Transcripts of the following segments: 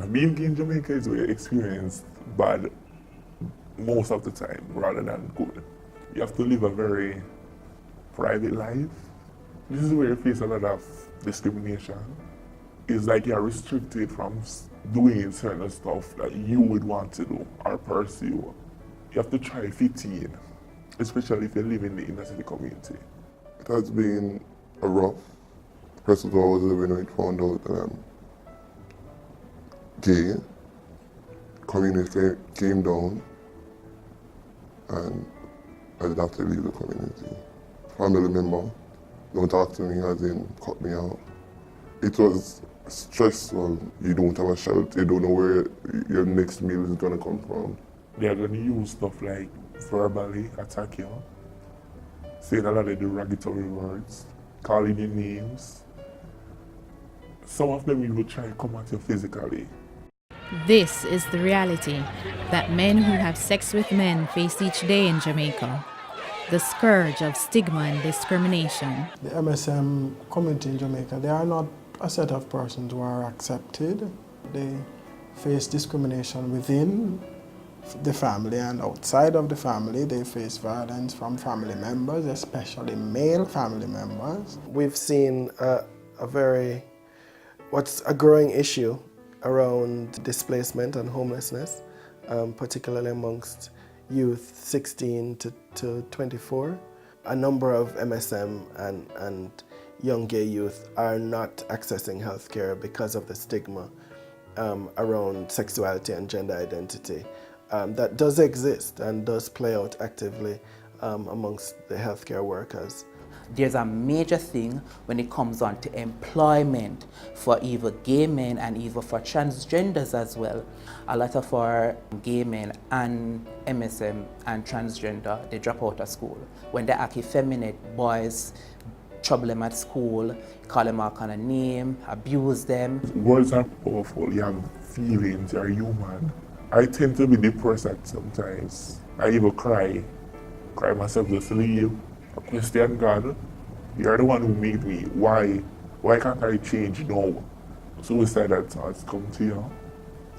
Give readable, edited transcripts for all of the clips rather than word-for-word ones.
Being gay in Jamaica is where you experience bad most of the time rather than good. You have to live a very private life. This is where you face a lot of discrimination. It's like you're restricted from doing certain stuff that you would want to do or pursue. You have to try fit in, especially if you live in the inner city community. It has been a rough. First of all, I was living when I found out that I'm gay. Community came down and I did have to leave the community. Family member don't talk to me, as in cut me out. It was stressful. You don't have a shelter, you don't know where your next meal is gonna come from. They're gonna use stuff like verbally attack you, saying a lot of derogatory words, calling you names. Some of them will try to come at you physically. This is the reality that men who have sex with men face each day in Jamaica. The scourge of stigma and discrimination. The MSM community in Jamaica, they are not a set of persons who are accepted. They face discrimination within the family and outside of the family. They face violence from family members, especially male family members. We've seen a growing issue around displacement and homelessness, particularly amongst youth 16 to 24. A number of MSM and young gay youth are not accessing healthcare because of the stigma around sexuality and gender identity. That does exist and does play out actively amongst the healthcare workers. There's a major thing when it comes on to employment for either gay men and even for transgenders as well. A lot of our gay men and MSM and transgender, they drop out of school. When they act effeminate, boys trouble them at school, call them all kind of name, abuse them. Words are powerful, you have feelings, you're human. I tend to be depressed at sometimes. I even cry myself to sleep. I question God, you're the one who made me. Why can't I change now? Suicidal thoughts come to you.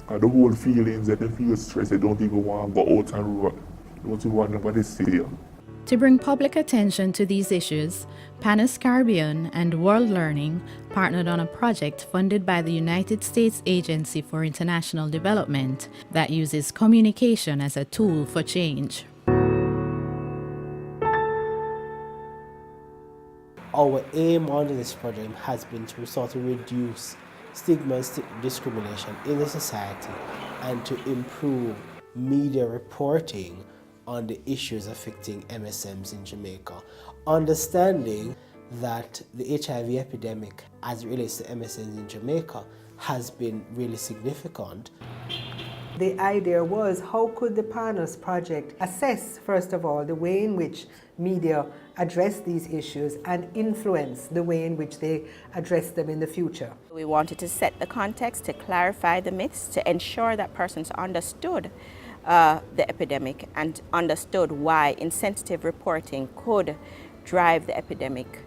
And the whole feelings that you feel stressed, you don't even want to go out and road. You don't even want nobody to see you. To bring public attention to these issues, Panos Caribbean and World Learning partnered on a project funded by the United States Agency for International Development that uses communication as a tool for change. Our aim on this project has been to sort of reduce stigma and discrimination in the society and to improve media reporting on the issues affecting MSMs in Jamaica. Understanding that the HIV epidemic as it relates to MSMs in Jamaica has been really significant. The idea was, how could the Panos project assess, first of all, the way in which media address these issues and influence the way in which they address them in the future. We wanted to set the context, to clarify the myths, to ensure that persons understood the epidemic and understood why insensitive reporting could drive the epidemic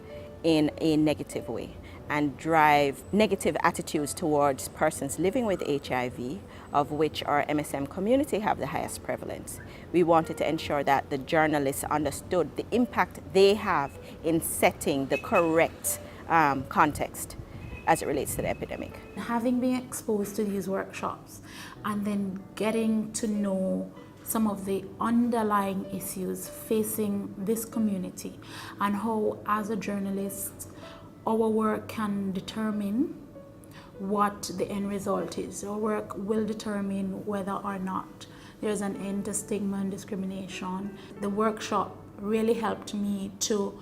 in a negative way and drive negative attitudes towards persons living with HIV, of which our MSM community have the highest prevalence. We wanted to ensure that the journalists understood the impact they have in setting the correct context as it relates to the epidemic. Having been exposed to these workshops and then getting to know some of the underlying issues facing this community and how, as a journalist, our work can determine what the end result is. Our work will determine whether or not there's an end to stigma and discrimination. The workshop really helped me to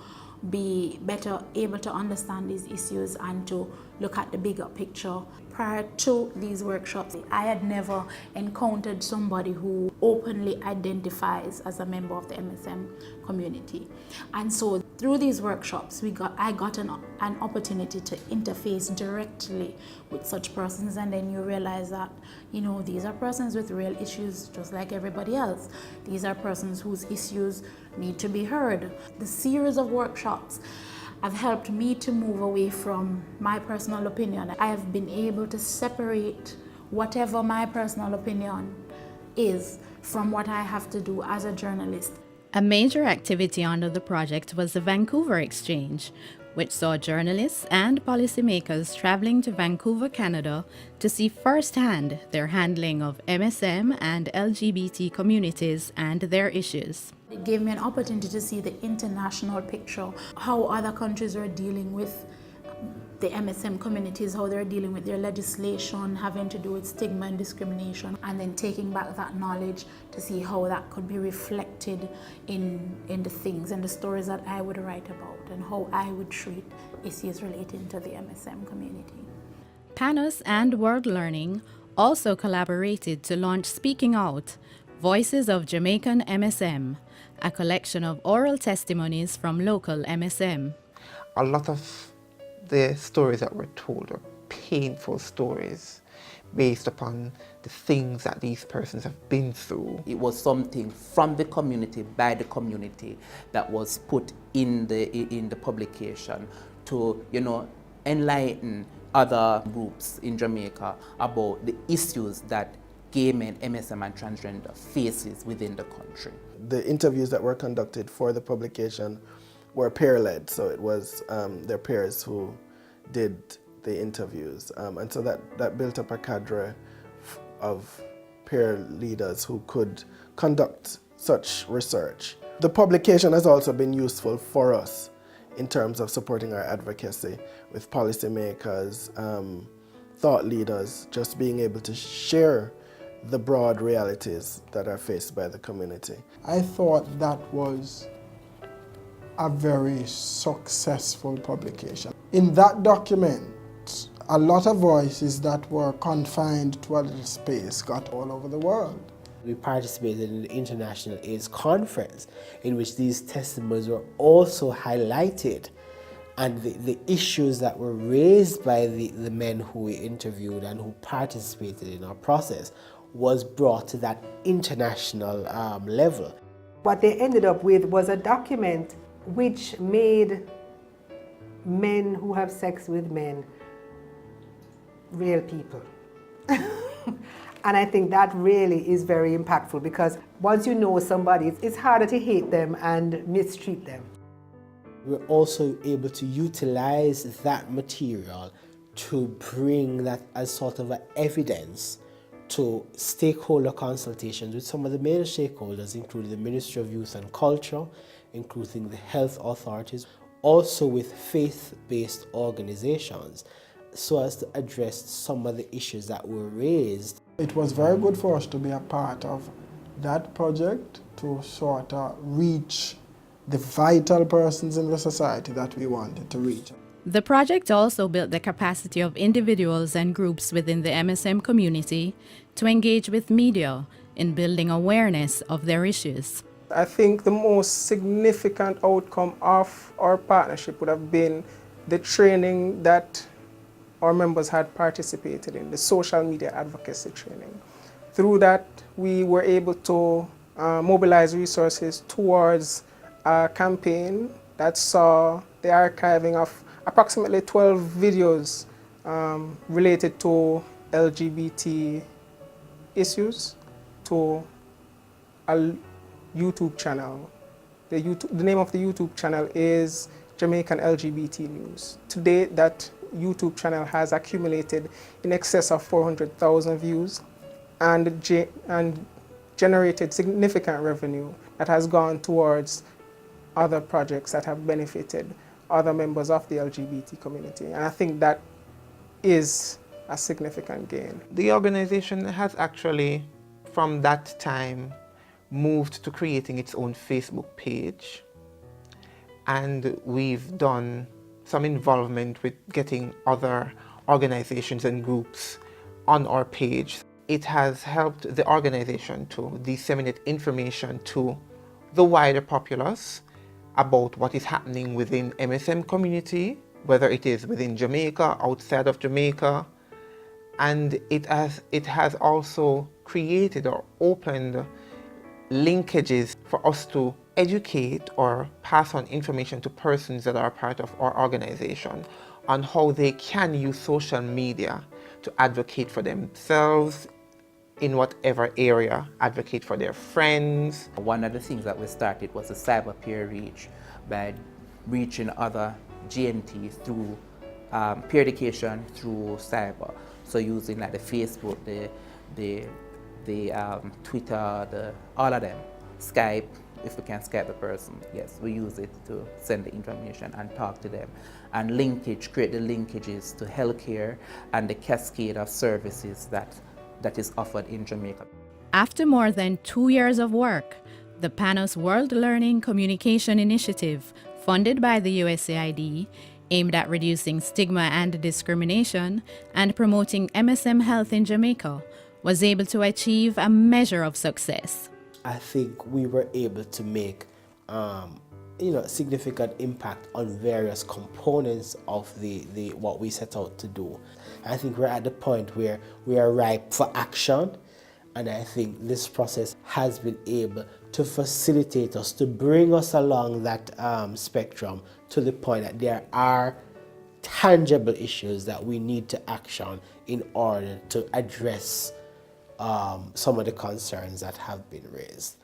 be better able to understand these issues and to look at the bigger picture. Prior to these workshops, I had never encountered somebody who openly identifies as a member of the MSM community. And so through these workshops, I got an opportunity to interface directly with such persons, and then you realize that, these are persons with real issues just like everybody else. These are persons whose issues need to be heard. The series of workshops have helped me to move away from my personal opinion. I have been able to separate whatever my personal opinion is from what I have to do as a journalist. A major activity under the project was the Vancouver Exchange, which saw journalists and policymakers traveling to Vancouver, Canada to see firsthand their handling of MSM and LGBT communities and their issues. It gave me an opportunity to see the international picture, how other countries are dealing with the MSM communities, how they're dealing with their legislation having to do with stigma and discrimination, and then taking back that knowledge to see how that could be reflected in the things and the stories that I would write about and how I would treat issues relating to the MSM community. Panos and World Learning also collaborated to launch Speaking Out, Voices of Jamaican MSM, a collection of oral testimonies from local MSM. A lot of the stories that were told are painful stories based upon the things that these persons have been through. It was something from the community, by the community, that was put in the publication to, enlighten other groups in Jamaica about the issues that gay men, MSM and transgender faces within the country. The interviews that were conducted for the publication were peer-led, so it was their peers who did the interviews. And so that built up a cadre of peer leaders who could conduct such research. The publication has also been useful for us in terms of supporting our advocacy with policymakers, thought leaders, just being able to share the broad realities that are faced by the community. I thought that was a very successful publication. In that document, a lot of voices that were confined to a little space got all over the world. We participated in the International AIDS Conference, in which these testimonies were also highlighted, and the issues that were raised by the men who we interviewed and who participated in our process was brought to that international level. What they ended up with was a document which made men who have sex with men real people. And I think that really is very impactful, because once you know somebody, it's harder to hate them and mistreat them. We're also able to utilize that material to bring that as sort of evidence to stakeholder consultations with some of the major stakeholders, including the Ministry of Youth and Culture, including the health authorities, also with faith-based organizations, so as to address some of the issues that were raised. It was very good for us to be a part of that project, to sort of reach the vital persons in the society that we wanted to reach. The project also built the capacity of individuals and groups within the MSM community to engage with media in building awareness of their issues. I think the most significant outcome of our partnership would have been the training that our members had participated in, the social media advocacy training. Through that, we were able to mobilize resources towards a campaign that saw the archiving of approximately 12 videos related to LGBT issues to a YouTube channel. The name of the YouTube channel is Jamaican LGBT News. To date, that YouTube channel has accumulated in excess of 400,000 views and generated significant revenue that has gone towards other projects that have benefited other members of the LGBT community. And I think that is a significant gain. The organization has actually, from that time, moved to creating its own Facebook page. And we've done some involvement with getting other organizations and groups on our page. It has helped the organization to disseminate information to the wider populace about what is happening within MSM community, whether it is within Jamaica, outside of Jamaica. And it has also created or opened linkages for us to educate or pass on information to persons that are part of our organization on how they can use social media to advocate for themselves in whatever area, advocate for their friends. One of the things that we started was a cyber peer reach by reaching other GNTs through peer education through cyber. So using like the Facebook, the Twitter, all of them, Skype, if we can Skype the person, yes, we use it to send the information and talk to them. And create the linkages to healthcare and the cascade of services that is offered in Jamaica. After more than 2 years of work, the Panos World Learning Communication Initiative, funded by the USAID, aimed at reducing stigma and discrimination and promoting MSM health in Jamaica, was able to achieve a measure of success. I think we were able to make significant impact on various components of the what we set out to do. I think we're at the point where we are ripe for action, and I think this process has been able to facilitate us, to bring us along that spectrum to the point that there are tangible issues that we need to action in order to address some of the concerns that have been raised.